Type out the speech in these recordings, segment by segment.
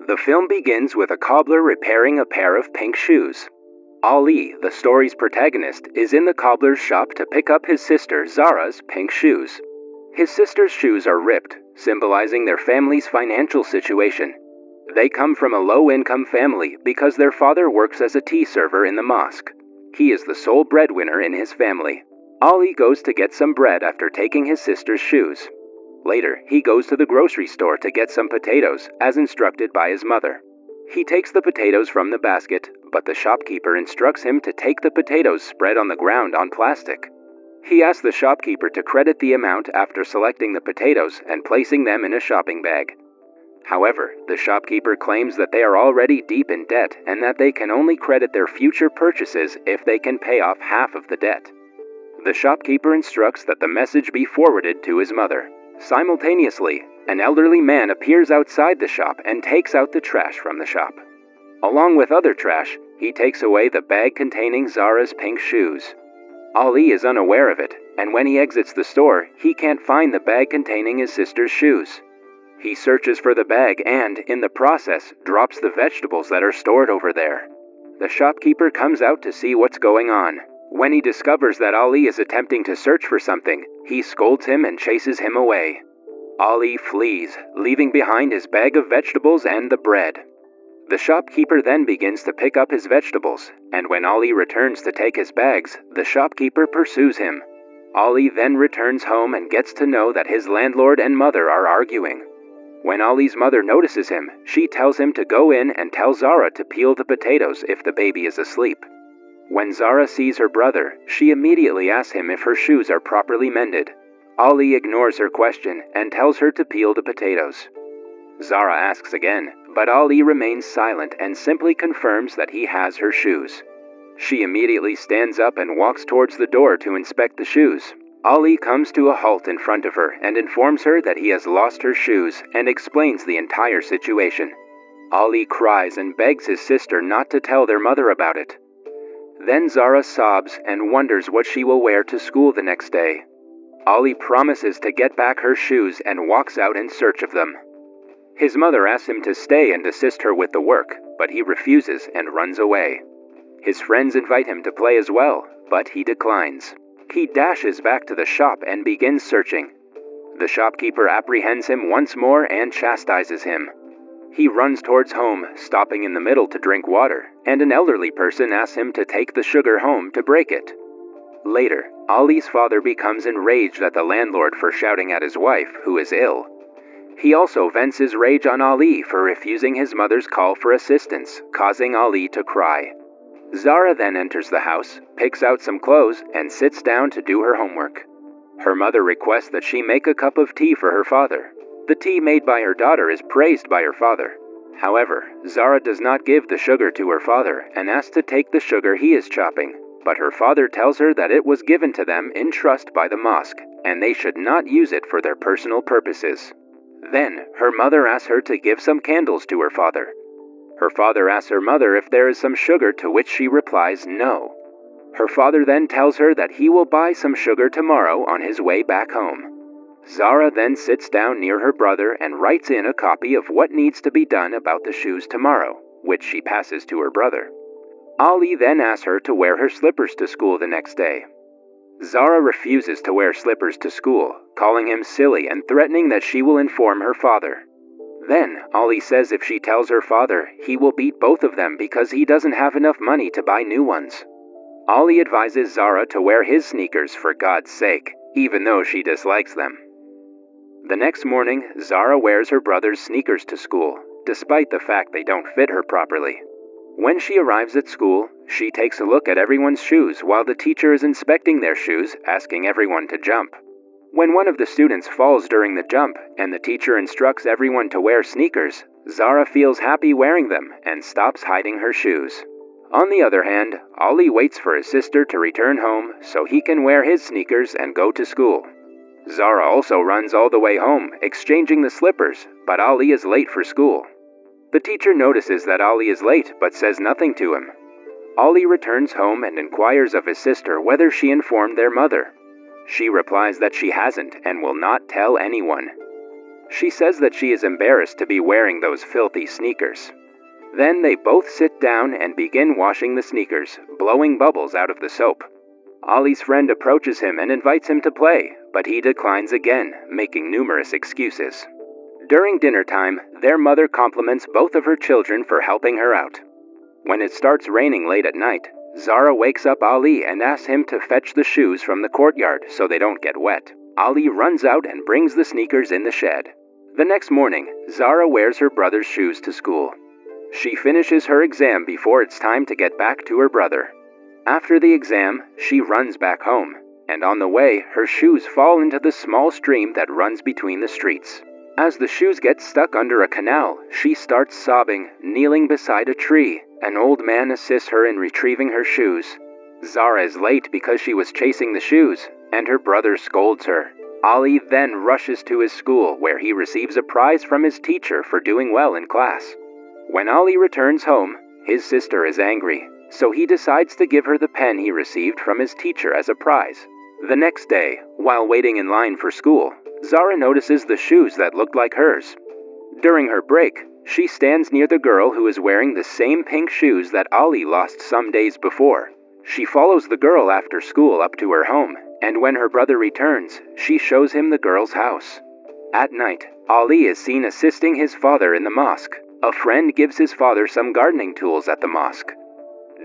The film begins with a cobbler repairing a pair of pink shoes. Ali, the story's protagonist, is in the cobbler's shop to pick up his sister Zara's pink shoes. His sister's shoes are ripped, symbolizing their family's financial situation. They come from a low-income family because their father works as a tea server in the mosque. He is the sole breadwinner in his family. Ali goes to get some bread after taking his sister's shoes. Later, he goes to the grocery store to get some potatoes, as instructed by his mother. He takes the potatoes from the basket, but the shopkeeper instructs him to take the potatoes spread on the ground on plastic. He asks the shopkeeper to credit the amount after selecting the potatoes and placing them in a shopping bag. However, the shopkeeper claims that they are already deep in debt and that they can only credit their future purchases if they can pay off half of the debt. The shopkeeper instructs that the message be forwarded to his mother. Simultaneously, an elderly man appears outside the shop and takes out the trash from the shop. Along with other trash, he takes away the bag containing Zara's pink shoes. Ali is unaware of it, and when he exits the store, he can't find the bag containing his sister's shoes. He searches for the bag and, in the process, drops the vegetables that are stored over there. The shopkeeper comes out to see what's going on. When he discovers that Ali is attempting to search for something, he scolds him and chases him away. Ali flees, leaving behind his bag of vegetables and the bread. The shopkeeper then begins to pick up his vegetables, and when Ali returns to take his bags, the shopkeeper pursues him. Ali then returns home and gets to know that his landlord and mother are arguing. When Ali's mother notices him, she tells him to go in and tell Zara to peel the potatoes if the baby is asleep. When Zara sees her brother, she immediately asks him if her shoes are properly mended. Ali ignores her question and tells her to peel the potatoes. Zara asks again, but Ali remains silent and simply confirms that he has her shoes. She immediately stands up and walks towards the door to inspect the shoes. Ali comes to a halt in front of her and informs her that he has lost her shoes and explains the entire situation. Ali cries and begs his sister not to tell their mother about it. Then Zara sobs and wonders what she will wear to school the next day. Ali promises to get back her shoes and walks out in search of them. His mother asks him to stay and assist her with the work, but he refuses and runs away. His friends invite him to play as well, but he declines. He dashes back to the shop and begins searching. The shopkeeper apprehends him once more and chastises him. He runs towards home, stopping in the middle to drink water, and an elderly person asks him to take the sugar home to break it. Later, Ali's father becomes enraged at the landlord for shouting at his wife, who is ill. He also vents his rage on Ali for refusing his mother's call for assistance, causing Ali to cry. Zara then enters the house, picks out some clothes, and sits down to do her homework. Her mother requests that she make a cup of tea for her father. The tea made by her daughter is praised by her father. However, Zara does not give the sugar to her father and asks to take the sugar he is chopping, but her father tells her that it was given to them in trust by the mosque, and they should not use it for their personal purposes. Then, her mother asks her to give some candles to her father. Her father asks her mother if there is some sugar, to which she replies no. Her father then tells her that he will buy some sugar tomorrow on his way back home. Zara then sits down near her brother and writes in a copy of what needs to be done about the shoes tomorrow, which she passes to her brother. Ali then asks her to wear her slippers to school the next day. Zara refuses to wear slippers to school, calling him silly and threatening that she will inform her father. Then, Ali says if she tells her father, he will beat both of them because he doesn't have enough money to buy new ones. Ali advises Zara to wear his sneakers for God's sake, even though she dislikes them. The next morning, Zara wears her brother's sneakers to school, despite the fact they don't fit her properly. When she arrives at school, she takes a look at everyone's shoes while the teacher is inspecting their shoes, asking everyone to jump. When one of the students falls during the jump and the teacher instructs everyone to wear sneakers, Zara feels happy wearing them and stops hiding her shoes. On the other hand, Ali waits for his sister to return home so he can wear his sneakers and go to school. Zara also runs all the way home, exchanging the slippers, but Ali is late for school. The teacher notices that Ali is late but says nothing to him. Ali returns home and inquires of his sister whether she informed their mother. She replies that she hasn't and will not tell anyone. She says that she is embarrassed to be wearing those filthy sneakers. Then they both sit down and begin washing the sneakers, blowing bubbles out of the soap. Ollie's friend approaches him and invites him to play, but he declines again, making numerous excuses. During dinner time, their mother compliments both of her children for helping her out. When it starts raining late at night, Zara wakes up Ollie and asks him to fetch the shoes from the courtyard so they don't get wet. Ollie runs out and brings the sneakers in the shed. The next morning, Zara wears her brother's shoes to school. She finishes her exam before it's time to get back to her brother. After the exam, she runs back home, and on the way, her shoes fall into the small stream that runs between the streets. As the shoes get stuck under a canal, she starts sobbing, kneeling beside a tree. An old man assists her in retrieving her shoes. Zara is late because she was chasing the shoes, and her brother scolds her. Ollie then rushes to his school, where he receives a prize from his teacher for doing well in class. When Ollie returns home, his sister is angry, so he decides to give her the pen he received from his teacher as a prize. The next day, while waiting in line for school, Zara notices the shoes that looked like hers. During her break, she stands near the girl who is wearing the same pink shoes that Ollie lost some days before. She follows the girl after school up to her home, and when her brother returns, she shows him the girl's house. At night, Ollie is seen assisting his father in the mosque. A friend gives his father some gardening tools at the mosque.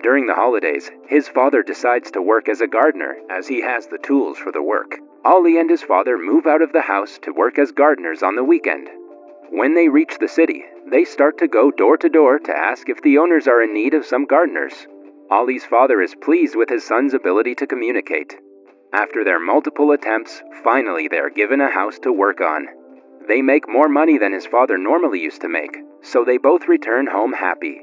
During the holidays, his father decides to work as a gardener as he has the tools for the work. Ollie and his father move out of the house to work as gardeners on the weekend. When they reach the city, they start to go door to door to ask if the owners are in need of some gardeners. Ollie's father is pleased with his son's ability to communicate. After their multiple attempts, finally they are given a house to work on. They make more money than his father normally used to make, so they both return home happy.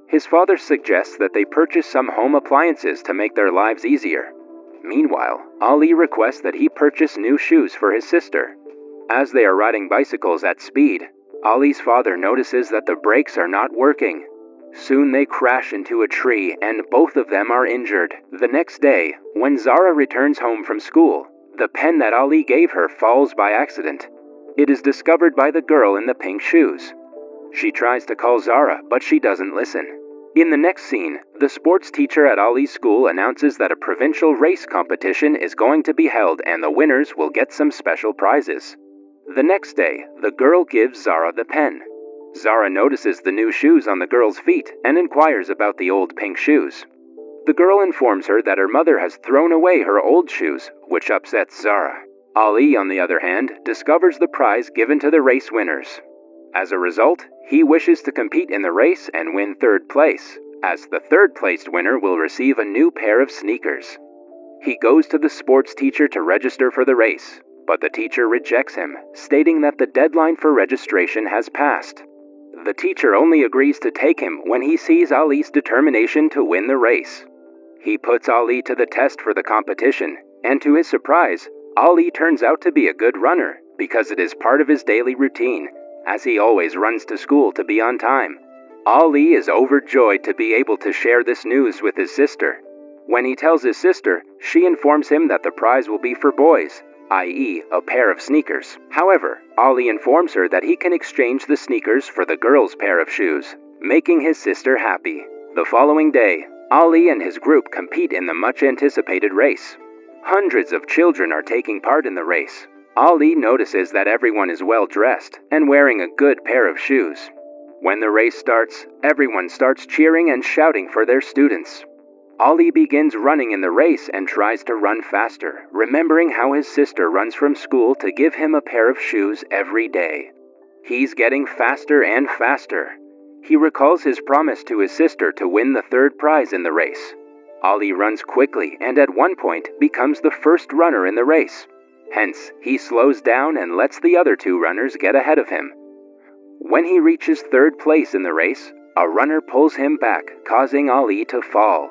His father suggests that they purchase some home appliances to make their lives easier. Meanwhile, Ollie requests that he purchase new shoes for his sister. As they are riding bicycles at speed, Ollie's father notices that the brakes are not working. Soon they crash into a tree and both of them are injured. The next day, when Zara returns home from school, the pen that Ollie gave her falls by accident. It is discovered by the girl in the pink shoes. She tries to call Zara, but she doesn't listen. In the next scene, the sports teacher at Ollie's school announces that a provincial race competition is going to be held and the winners will get some special prizes. The next day, the girl gives Zara the pen. Zara notices the new shoes on the girl's feet and inquires about the old pink shoes. The girl informs her that her mother has thrown away her old shoes, which upsets Zara. Ollie, on the other hand, discovers the prize given to the race winners. As a result, he wishes to compete in the race and win third place, as the third-placed winner will receive a new pair of sneakers. He goes to the sports teacher to register for the race, but the teacher rejects him, stating that the deadline for registration has passed. The teacher only agrees to take him when he sees Ollie's determination to win the race. He puts Ollie to the test for the competition, and to his surprise, Ollie turns out to be a good runner because it is part of his daily routine, as he always runs to school to be on time. Ollie is overjoyed to be able to share this news with his sister. When he tells his sister, she informs him that the prize will be for boys, i.e., a pair of sneakers. However, Ollie informs her that he can exchange the sneakers for the girl's pair of shoes, making his sister happy. The following day, Ollie and his group compete in the much-anticipated race. Hundreds of children are taking part in the race. Ollie notices that everyone is well-dressed and wearing a good pair of shoes. When the race starts, everyone starts cheering and shouting for their students. Ollie begins running in the race and tries to run faster, remembering how his sister runs from school to give him a pair of shoes every day. He's getting faster and faster. He recalls his promise to his sister to win the third prize in the race. Ollie runs quickly and at one point becomes the first runner in the race. Hence, he slows down and lets the other two runners get ahead of him. When he reaches third place in the race, a runner pulls him back, causing Ollie to fall.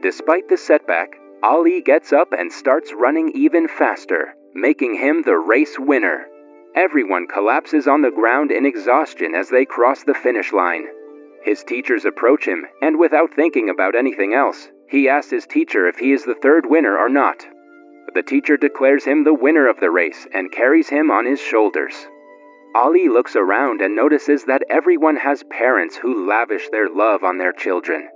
Despite the setback, Ollie gets up and starts running even faster, making him the race winner. Everyone collapses on the ground in exhaustion as they cross the finish line. His teachers approach him, and without thinking about anything else, he asks his teacher if he is the third winner or not. The teacher declares him the winner of the race and carries him on his shoulders. Ali looks around and notices that everyone has parents who lavish their love on their children.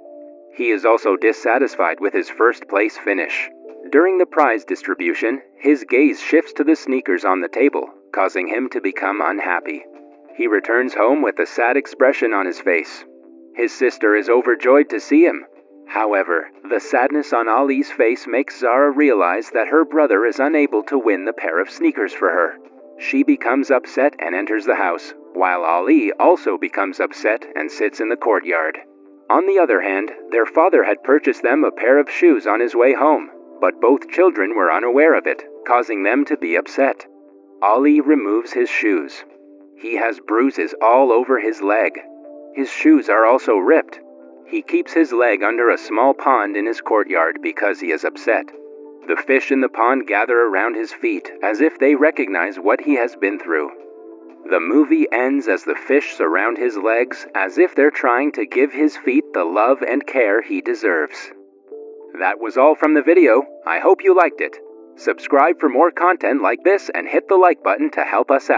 He is also dissatisfied with his first place finish. During the prize distribution, his gaze shifts to the sneakers on the table, causing him to become unhappy. He returns home with a sad expression on his face. His sister is overjoyed to see him. However, the sadness on Ali's face makes Zara realize that her brother is unable to win the pair of sneakers for her. She becomes upset and enters the house, while Ali also becomes upset and sits in the courtyard. On the other hand, their father had purchased them a pair of shoes on his way home, but both children were unaware of it, causing them to be upset. Ali removes his shoes. He has bruises all over his leg. His shoes are also ripped. He keeps his leg under a small pond in his courtyard because he is upset. The fish in the pond gather around his feet as if they recognize what he has been through. The movie ends as the fish surround his legs as if they're trying to give his feet the love and care he deserves. That was all from the video. I hope you liked it. Subscribe for more content like this and hit the like button to help us out.